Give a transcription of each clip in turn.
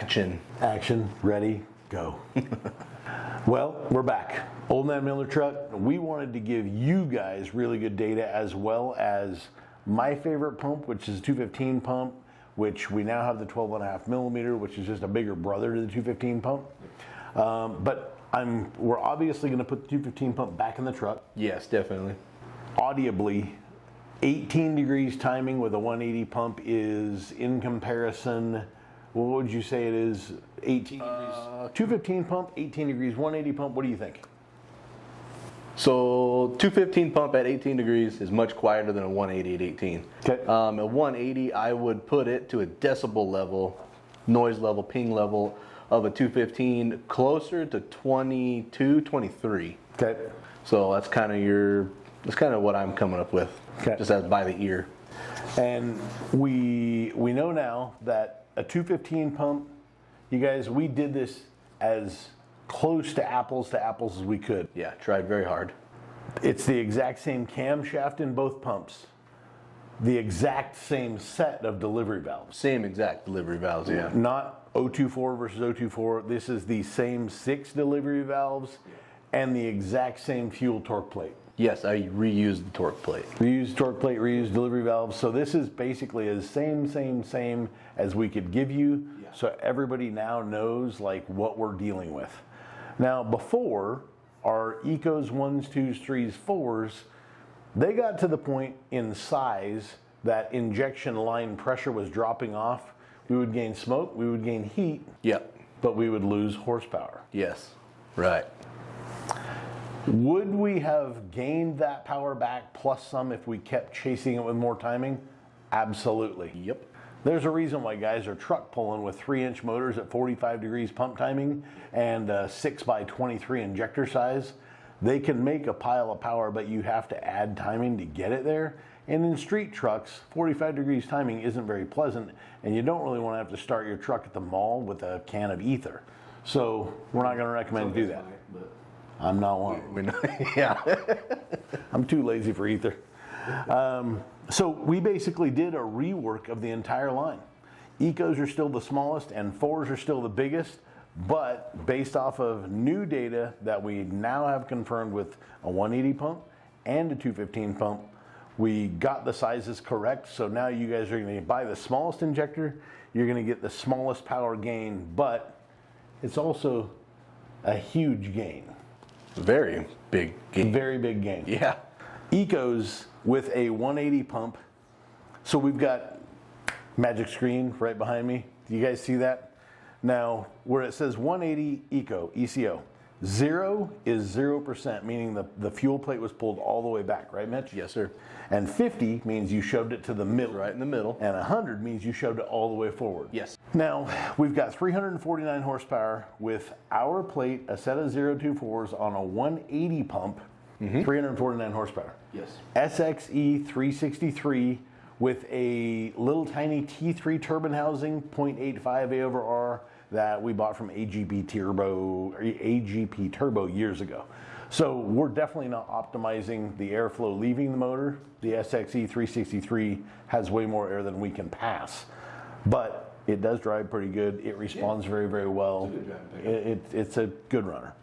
Action, ready, go. Well, we're back. Old Man Miller Truck. We wanted to give you guys really good data, as well as my favorite pump, which is a 215 pump, which we now have the 12.5 millimeter, which is just a bigger brother to the 215 pump. But we're obviously going to put the 215 pump back in the truck. Yes, definitely. Audibly, 18 degrees timing with a 180 pump is, in comparison, what would you say it is? 18 degrees. 215 pump, 18 degrees, 180 pump. What do you think? So 215 pump at 18 degrees is much quieter than a 180 at 18. Okay. A 180, I would put it to a decibel level, noise level, ping level of a 215, closer to 22, 23. Okay. So that's kind of what I'm coming up with, just as by the ear. And we know now that a 215 pump, you guys, we did this as close to apples as we could. Yeah, tried very hard. It's the exact same camshaft in both pumps, the exact same set of delivery valves. Same exact delivery valves, yeah. Not 024 versus 024. This is the same 6 delivery valves and the exact same fuel torque plate. Yes, I reused the torque plate. Reused torque plate, reused delivery valves. So this is basically as same as we could give you. Yeah. So everybody now knows like what we're dealing with. Now before, our Ecos 1s, 2s, 3s, 4s, they got to the point in size that injection line pressure was dropping off. We would gain smoke, we would gain heat, Yep. but we would lose horsepower. Yes, right. Would we have gained that power back plus some if we kept chasing it with more timing? Absolutely. Yep. There's a reason why guys are truck pulling with 3-inch motors at 45 degrees pump timing and 6x23 injector size. They can make a pile of power, but you have to add timing to get it there. And in street trucks, 45 degrees timing isn't very pleasant, and you don't really want to have to start your truck at the mall with a can of ether. So we're not going to recommend you do that. I'm not one. Yeah. I'm too lazy for ether. So we basically did a rework of the entire line. Ecos are still the smallest and 4s are still the biggest, but based off of new data that we now have confirmed with a 180 pump and a 215 pump, we got the sizes correct. So now you guys are going to buy the smallest injector, you're going to get the smallest power gain, but it's also a huge gain. Very big gain. Very big gain. Yeah. Ecos with a 180 pump. So we've got magic screen right behind me. Do you guys see that? Now, where it says 180 ECO, 0 is 0%, meaning the fuel plate was pulled all the way back, right, Mitch? Yes, sir. And 50 means you shoved it to the middle. Right in the middle. And 100 means you shoved it all the way forward. Yes. Now, we've got 349 horsepower with our plate, a set of 024s on a 180 pump, 349 horsepower. Yes. SXE 363 with a little tiny T3 turbine housing, 0.85 A over R, that we bought from AGP Turbo years ago. So we're definitely not optimizing the airflow leaving the motor. The SXE 363 has way more air than we can pass, but it does drive pretty good. It responds very, very well. It's a good runner.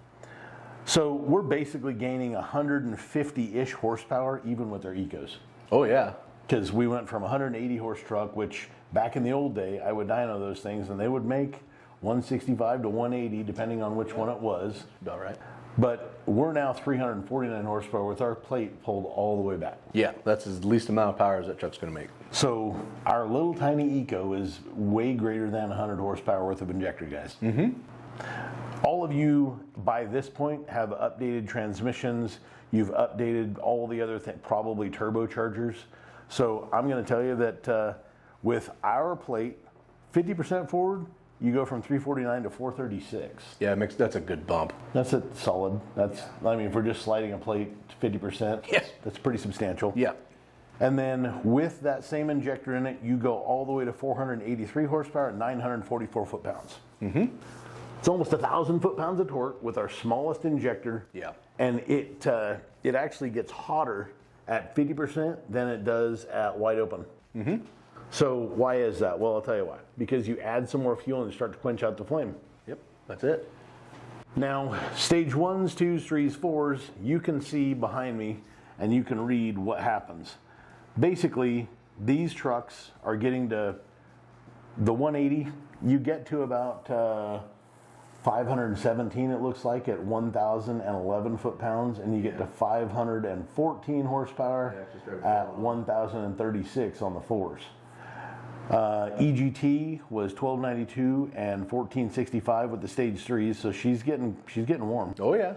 So we're basically gaining 150-ish horsepower even with our Ecos. Oh yeah. Because we went from 180 horse truck, which back in the old day, I would dyno those things and they would make 165 to 180 depending on which one it was. All right. But we're now 349 horsepower with our plate pulled all the way back. Yeah, that's the least amount of power as that truck's going to make. So our little tiny Eco is way greater than 100 horsepower worth of injector, guys. All of you by this point have updated transmissions. You've updated all the other probably turbochargers. So I'm going to tell you that with our plate, 50% forward, you go from 349 to 436. Yeah, that's a good bump. That's a solid. I mean, if we're just sliding a plate 50%, yes, that's pretty substantial. Yeah. And then with that same injector in it, you go all the way to 483 horsepower and 944 foot-pounds. It's almost 1,000 foot-pounds of torque with our smallest injector. Yeah. And it actually gets hotter at 50% than it does at wide open. So why is that? Well, I'll tell you why. Because you add some more fuel and you start to quench out the flame. Yep, that's it. Now, stage 1s, 2s, 3s, 4s, you can see behind me and you can read what happens. Basically, these trucks are getting to the 180. You get to about 517, it looks like, at 1,011 foot-pounds, and you get to 514 horsepower at 1,036 on the 4s. EGT was 1292 and 1465 with the stage 3s, so she's getting warm. Oh yeah.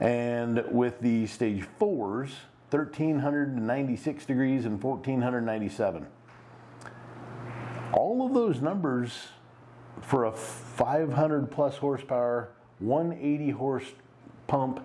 And with the stage 4s, 1,396 degrees and 1,497. All of those numbers for a 500 plus horsepower, 180 horse pump,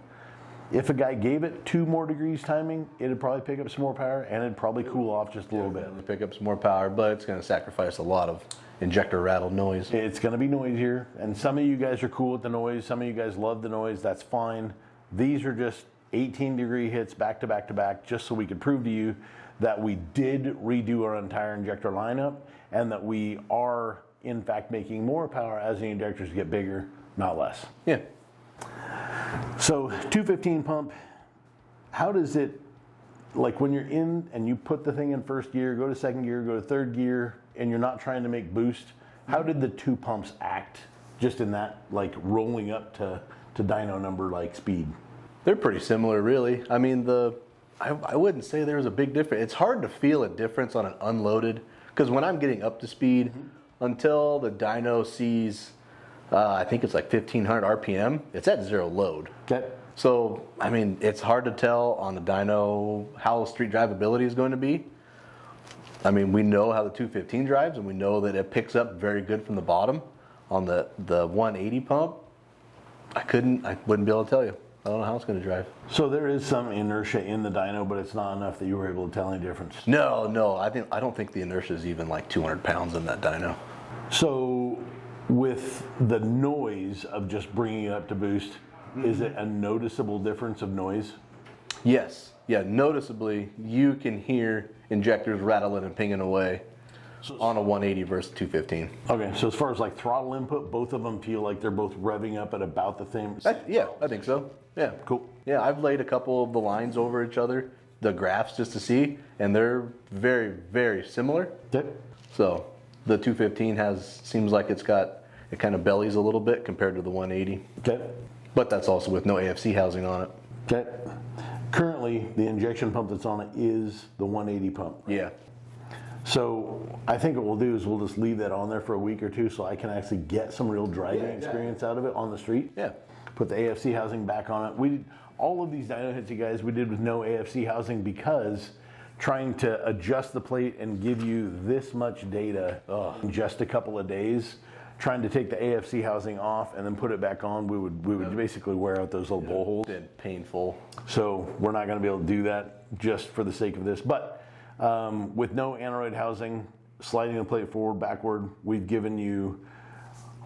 if a guy gave it 2 more degrees timing, it'd probably pick up some more power and it'd probably cool off just a little bit. Pick up some more power, but it's going to sacrifice a lot of injector rattle noise. It's going to be noisier, and some of you guys are cool with the noise. Some of you guys love the noise. That's fine. These are just 18-degree hits back to back to back, just so we could prove to you that we did redo our entire injector lineup and that we are, in fact, making more power as the injectors get bigger, not less. Yeah. So 215 pump, how does it, like when you're in and you put the thing in first gear, go to second gear, go to third gear, and you're not trying to make boost, how did the 2 pumps act just in that, like, rolling up to dyno number like speed? They're pretty similar, really. I mean, I wouldn't say there's a big difference. It's hard to feel a difference on an unloaded, because when I'm getting up to speed, until the dyno sees, I think it's like 1,500 RPM, it's at 0 load. Okay. So, I mean, it's hard to tell on the dyno how street drivability is going to be. I mean, we know how the 215 drives, and we know that it picks up very good from the bottom. On the 180 pump, I wouldn't be able to tell you. I don't know how it's going to drive. So there is some inertia in the dyno, but it's not enough that you were able to tell any difference. No, I don't think the inertia is even like 200 pounds in that dyno. So with the noise of just bringing it up to boost, is it a noticeable difference of noise? Yes. Yeah, noticeably, you can hear injectors rattling and pinging away on a 180 versus 215. Okay, so as far as like throttle input, both of them feel like they're both revving up at about the same. Yeah, I think so. Yeah. Cool. Yeah, I've laid a couple of the lines over each other, the graphs, just to see, and they're very, very similar. Okay. So the 215 seems like it kind of bellies a little bit compared to the 180. Okay. But that's also with no AFC housing on it. Okay. Currently, the injection pump that's on it is the 180 pump. Yeah. So I think what we'll do is we'll just leave that on there for a week or two so I can actually get some real driving experience out of it on the street. Yeah. Put the AFC housing back on it. We did all of these dyno hits, you guys, we did with no AFC housing because trying to adjust the plate and give you this much data in just a couple of days, trying to take the AFC housing off and then put it back on, we would basically wear out those little bowl holes. Been painful. So we're not going to be able to do that just for the sake of this. But with no aneroid housing, sliding the plate forward, backward, we've given you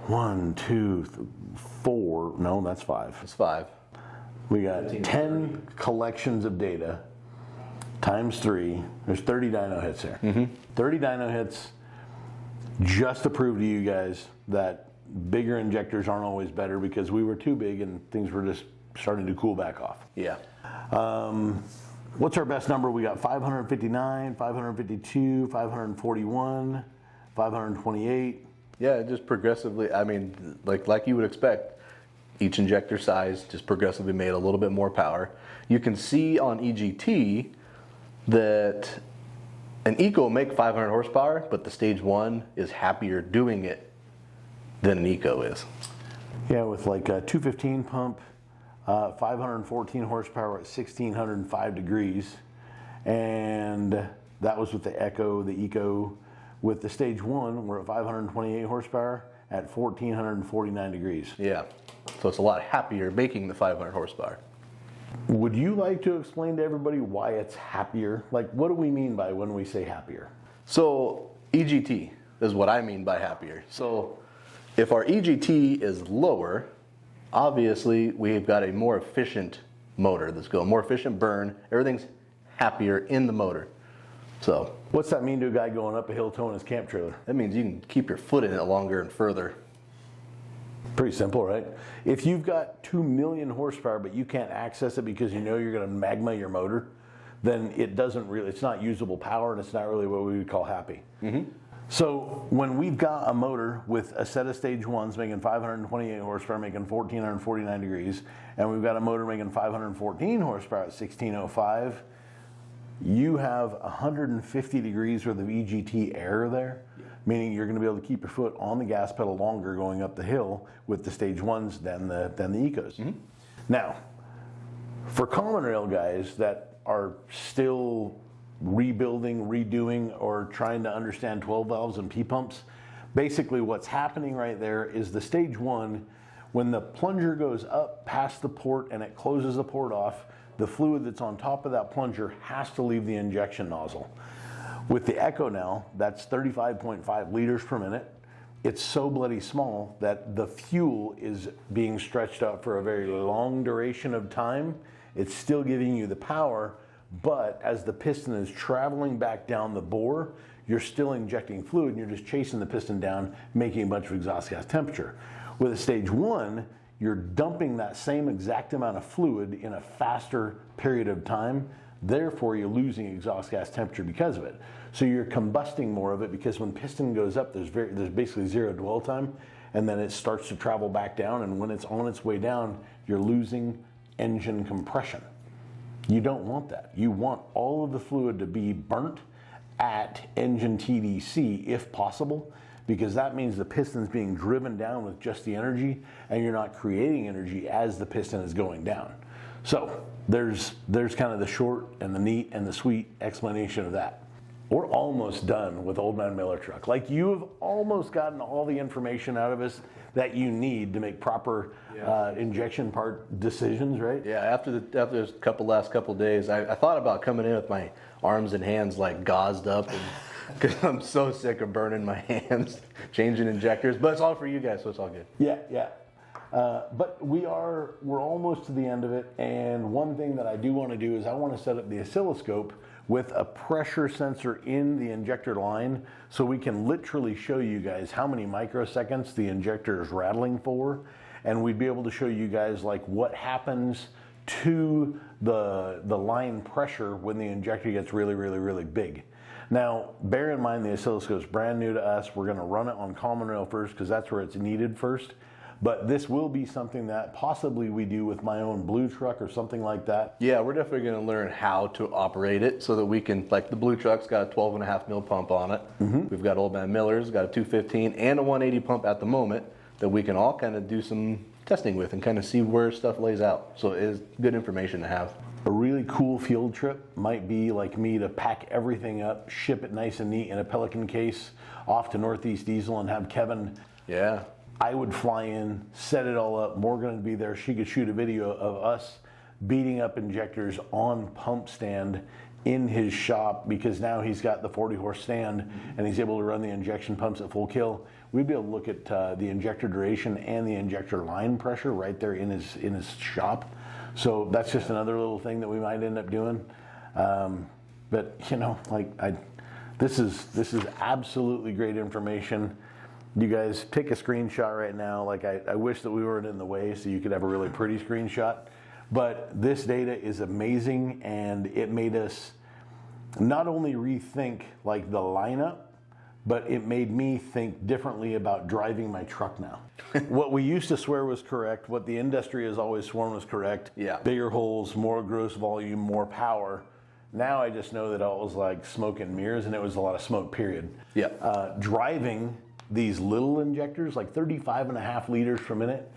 1, 2, 4. No, that's 5. It's 5. We got 10 collections of data times 3. There's 30 dyno hits there. 30 dyno hits just to prove to you guys that bigger injectors aren't always better, because we were too big and things were just starting to cool back off. Yeah. What's our best number? We got 559, 552, 541, 528. Yeah, just progressively, I mean, like you would expect, each injector size just progressively made a little bit more power. You can see on EGT that an Eco will make 500 horsepower, but the stage 1 is happier doing it than an Eco is. Yeah, with like a 215 pump, 514 horsepower at 1,605 degrees. And that was with the Eco. With the stage 1, we're at 528 horsepower at 1,449 degrees. Yeah, so it's a lot happier making the 500 horsepower. Would you like to explain to everybody why it's happier? Like, what do we mean by when we say happier? So EGT is what I mean by happier. So if our EGT is lower, obviously we've got a more efficient motor that's going, more efficient burn. Everything's happier in the motor. So What's that mean to a guy going up a hill towing his camp trailer? That means you can keep your foot in it longer and further. Pretty simple, right? If you've got 2 million horsepower, but you can't access it because you know you're going to magma your motor, then it's not usable power, and it's not really what we would call happy. So when we've got a motor with a set of stage ones making 528 horsepower, making 1,449 degrees, and we've got a motor making 514 horsepower at 1605, you have 150 degrees worth of EGT error there, meaning you're going to be able to keep your foot on the gas pedal longer going up the hill with the stage ones than the Ecos. Now, for common rail guys that are still rebuilding, redoing, or trying to understand 12 valves and P-pumps, basically what's happening right there is the stage one, when the plunger goes up past the port and it closes the port off, the fluid that's on top of that plunger has to leave the injection nozzle. With the Echo now, that's 35.5 liters per minute. It's so bloody small that the fuel is being stretched out for a very long duration of time. It's still giving you the power, but as the piston is traveling back down the bore, you're still injecting fluid and you're just chasing the piston down, making a bunch of exhaust gas temperature. With a stage one, you're dumping that same exact amount of fluid in a faster period of time. Therefore, you're losing exhaust gas temperature because of it. So you're combusting more of it because when piston goes up, there's basically zero dwell time, and then it starts to travel back down, and when it's on its way down, you're losing engine compression. You don't want that. You want all of the fluid to be burnt at engine TDC if possible, because that means the piston's being driven down with just the energy and you're not creating energy as the piston is going down. So there's kind of the short and the neat and the sweet explanation of that. We're almost done with Old Man Miller Truck. Like, you have almost gotten all the information out of us that you need to make proper injection part decisions, right? Yeah, after the last couple days, I thought about coming in with my arms and hands like gauzed up, because I'm so sick of burning my hands changing injectors. But it's all for you guys, so it's all good. Yeah. But we're almost to the end of it, and one thing that I do want to do is I want to set up the oscilloscope with a pressure sensor in the injector line, so we can literally show you guys how many microseconds the injector is rattling for, and we'd be able to show you guys like what happens to the line pressure when the injector gets really, really, really big. Now, bear in mind the oscilloscope's brand new to us. We're going to run it on common rail first because that's where it's needed first. But this will be something that possibly we do with my own blue truck or something like that. Yeah, we're definitely going to learn how to operate it so that we can, like the blue truck's got a 12.5 mil pump on it. We've got Old Man Miller's got a 215 and a 180 pump at the moment that we can all kind of do some testing with and kind of see where stuff lays out. So it is good information to have. A really cool field trip might be like me to pack everything up, ship it nice and neat in a Pelican case off to Northeast Diesel and have Kevin. Yeah. I would fly in, set it all up. Morgan would be there. She could shoot a video of us beating up injectors on pump stand in his shop, because now he's got the 40 horse stand and he's able to run the injection pumps at full kill. We'd be able to look at the injector duration and the injector line pressure right there in his shop. So that's just another little thing that we might end up doing. But you know, this is absolutely great information. You guys take a screenshot right now. Like, I wish that we weren't in the way so you could have a really pretty screenshot. But this data is amazing, and it made us not only rethink like the lineup, but it made me think differently about driving my truck now. What we used to swear was correct, what the industry has always sworn was correct. Yeah. Bigger holes, more gross volume, more power. Now I just know that it was like smoke and mirrors, and it was a lot of smoke, period. Yeah. Driving these little injectors, like 35.5 liters per minute,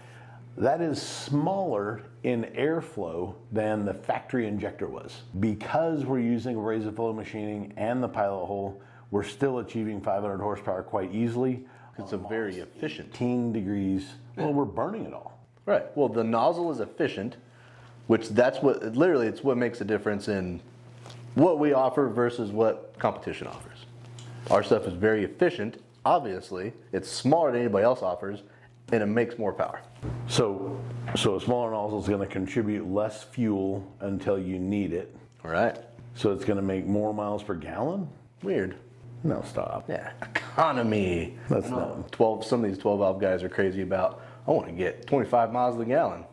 that is smaller in airflow than the factory injector was. Because we're using abrasive flow machining and the pilot hole, we're still achieving 500 horsepower quite easily. It's a very efficient. 18 degrees. Well, we're burning it all. Right. Well, the nozzle is efficient, which it's what makes a difference in what we offer versus what competition offers. Our stuff is very efficient. Obviously, it's smaller than anybody else offers, and it makes more power. So a smaller nozzle is going to contribute less fuel until you need it. All right. So it's going to make more miles per gallon? Weird. No, stop. Yeah, economy. That's I know some of these 12 valve guys are crazy about, I want to get 25 miles to the gallon.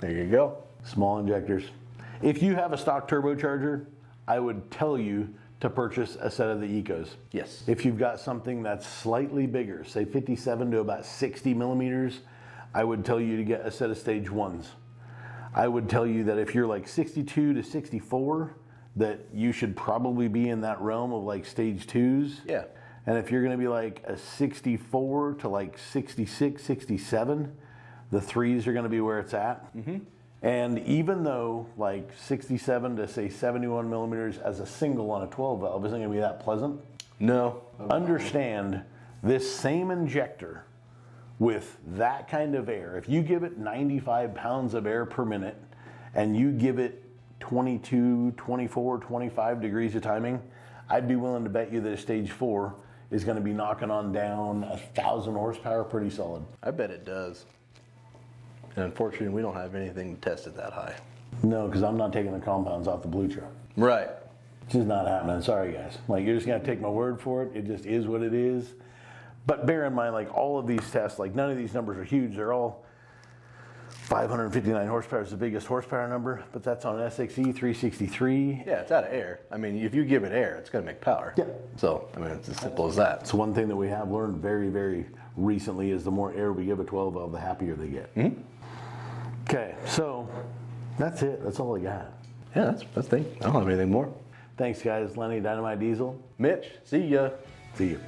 There you go. Small injectors. If you have a stock turbocharger, I would tell you to purchase a set of the Ecos. Yes. If you've got something that's slightly bigger, say 57 to about 60 millimeters, I would tell you to get a set of stage 1s. I would tell you that if you're like 62 to 64, that you should probably be in that realm of like stage 2s. Yeah. And if you're going to be like a 64 to like 66, 67, the 3s are going to be where it's at. Mm-hmm. And even though like 67 to say 71 millimeters as a single on a 12 valve isn't going to be that pleasant, No. understand this same injector with that kind of air, if you give it 95 pounds of air per minute and you give it 22, 24, 25 degrees of timing, I'd be willing to bet you that a stage 4 is going to be knocking on down 1,000 horsepower pretty solid. I bet it does. And unfortunately, we don't have anything to test it that high. No, because I'm not taking the compounds off the blue truck. Right. It's just not happening. Sorry, guys. Like, you're just going to take my word for it. It just is what it is. But bear in mind, like, all of these tests, like, none of these numbers are huge. They're all 559 horsepower is the biggest horsepower number, but that's on an SXE 363. Yeah, it's out of air. I mean, if you give it air, it's going to make power. Yeah. So, I mean, it's as simple as that. It's one thing that we have learned very, very recently is the more air we give a 12 valve, the happier they get. Mm-hmm. Okay, so that's it. That's all I got. Yeah, that's the thing. I don't have anything more. Thanks, guys. Lenny, Dynamite Diesel. Mitch, see ya. See you.